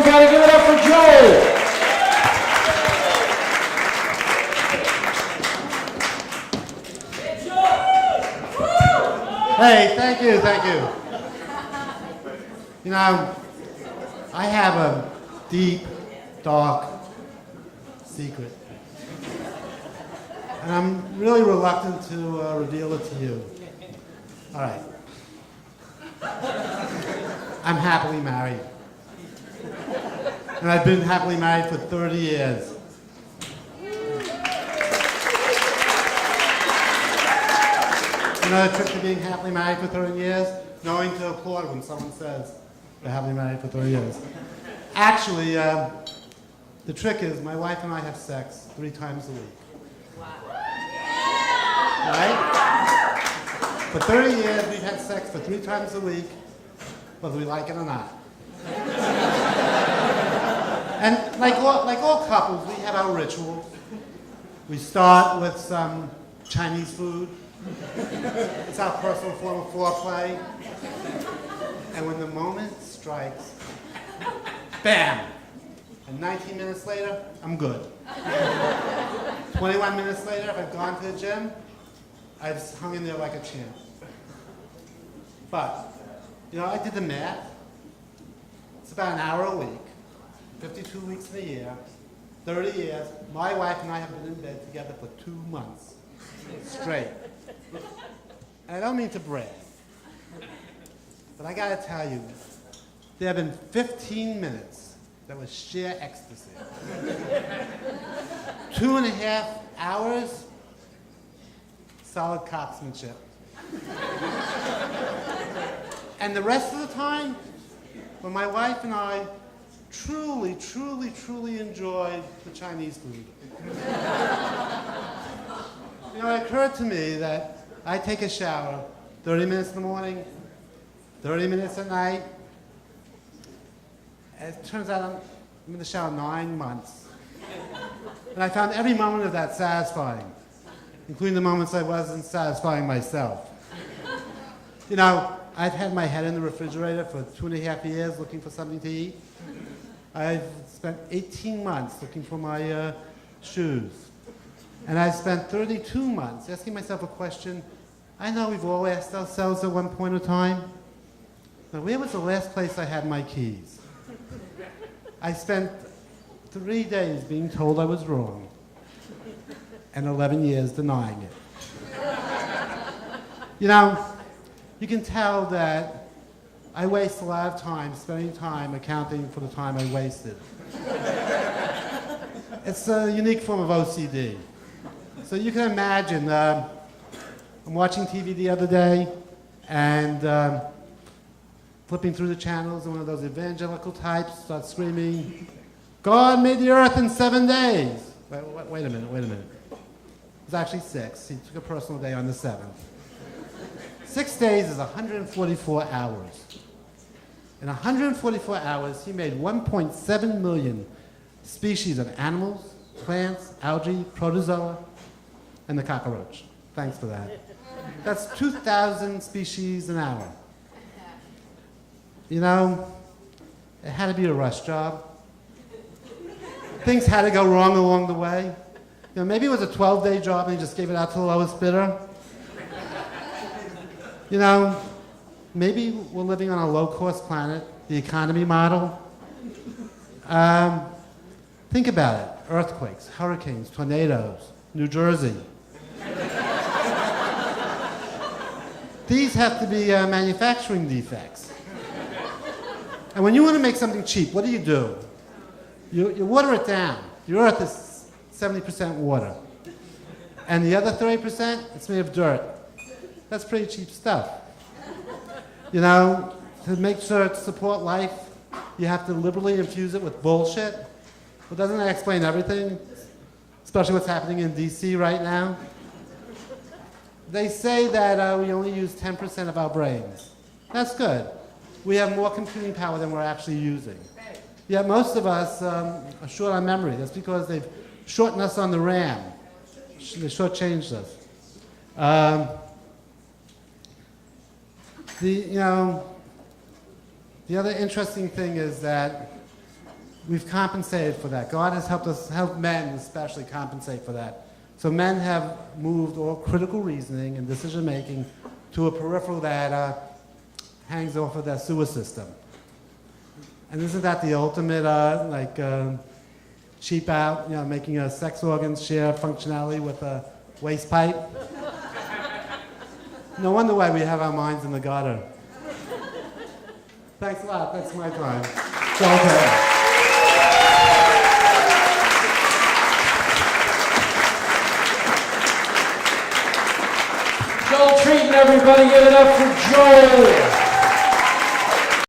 We gotta give it up for Joe. Hey, thank you, thank you. You know, I have a deep, dark secret. And I'm really reluctant to reveal it to you. All right. I'm happily married. And I've been happily married for 30 years. Another trick to being happily married for 30 years, knowing to applaud when someone says they're happily married for 30 years. Actually, the trick is my wife and I have sex 3 times a week. Wow. Right? For 30 years, we've had sex for 3 times a week, whether we like it or not. And like all couples, we have our rituals. We start with some Chinese food. It's our personal form of foreplay. And when the moment strikes, bam! And 19 minutes later, I'm good. 21 minutes later, if I've gone to the gym, I've hung in there like a champ. But, you know, I did the math. It's about an hour a week, 52 weeks in a year, 30 years. My wife and I have been in bed together for 2 months straight. And I don't mean to brag, but I gotta tell you, there have been 15 minutes that was sheer ecstasy. 2.5 hours, solid cocksmanship. And the rest of the time, when my wife and I truly, truly, truly enjoyed the Chinese food. You know, it occurred to me that I take a shower 30 minutes in the morning, 30 minutes at night. And it turns out I'm in the shower 9 months. And I found every moment of that satisfying, including the moments I wasn't satisfying myself. You know, I've had my head in the refrigerator for 2.5 years looking for something to eat. I've spent 18 months looking for my shoes. And I spent 32 months asking myself a question I know we've all asked ourselves at one point in time. Now, where was the last place I had my keys? I spent 3 days being told I was wrong and 11 years denying it. You know, you can tell that I waste a lot of time spending time accounting for the time I wasted. It's a unique form of OCD. So you can imagine, I'm watching TV the other day and flipping through the channels, and one of those evangelical types starts screaming, God made the earth in 7 days. Wait a minute. It was actually 6. He took a personal day on the 7th. 6 days is 144 hours. In 144 hours, he made 1.7 million species of animals, plants, algae, protozoa, and the cockroach. Thanks for that. That's 2,000 species an hour. You know, it had to be a rush job. Things had to go wrong along the way. You know, maybe it was a 12-day job and he just gave it out to the lowest bidder. You know, maybe we're living on a low-cost planet, the economy model. Think about it. Earthquakes, hurricanes, tornadoes, New Jersey. These have to be manufacturing defects. And when you want to make something cheap, what do? You water it down. The earth is 70% water. And the other 30%, it's made of dirt. That's pretty cheap stuff. You know, to make sure to support life, you have to liberally infuse it with bullshit. Well, doesn't that explain everything? Especially what's happening in DC right now. They say that we only use 10% of our brains. That's good. We have more computing power than we're actually using. Yet most of us are short on memory. That's because they've shortened us on the RAM. They shortchanged us. The other interesting thing is that we've compensated for that. God has helped men especially compensate for that. So men have moved all critical reasoning and decision making to a peripheral that hangs off of their sewer system. And isn't that the ultimate, cheap out, making a sex organs share functionality with a waste pipe? No wonder why we have our minds in the gutter. Thanks a lot. That's my time. Okay. Joel Tretin, everybody, give it up for Joel.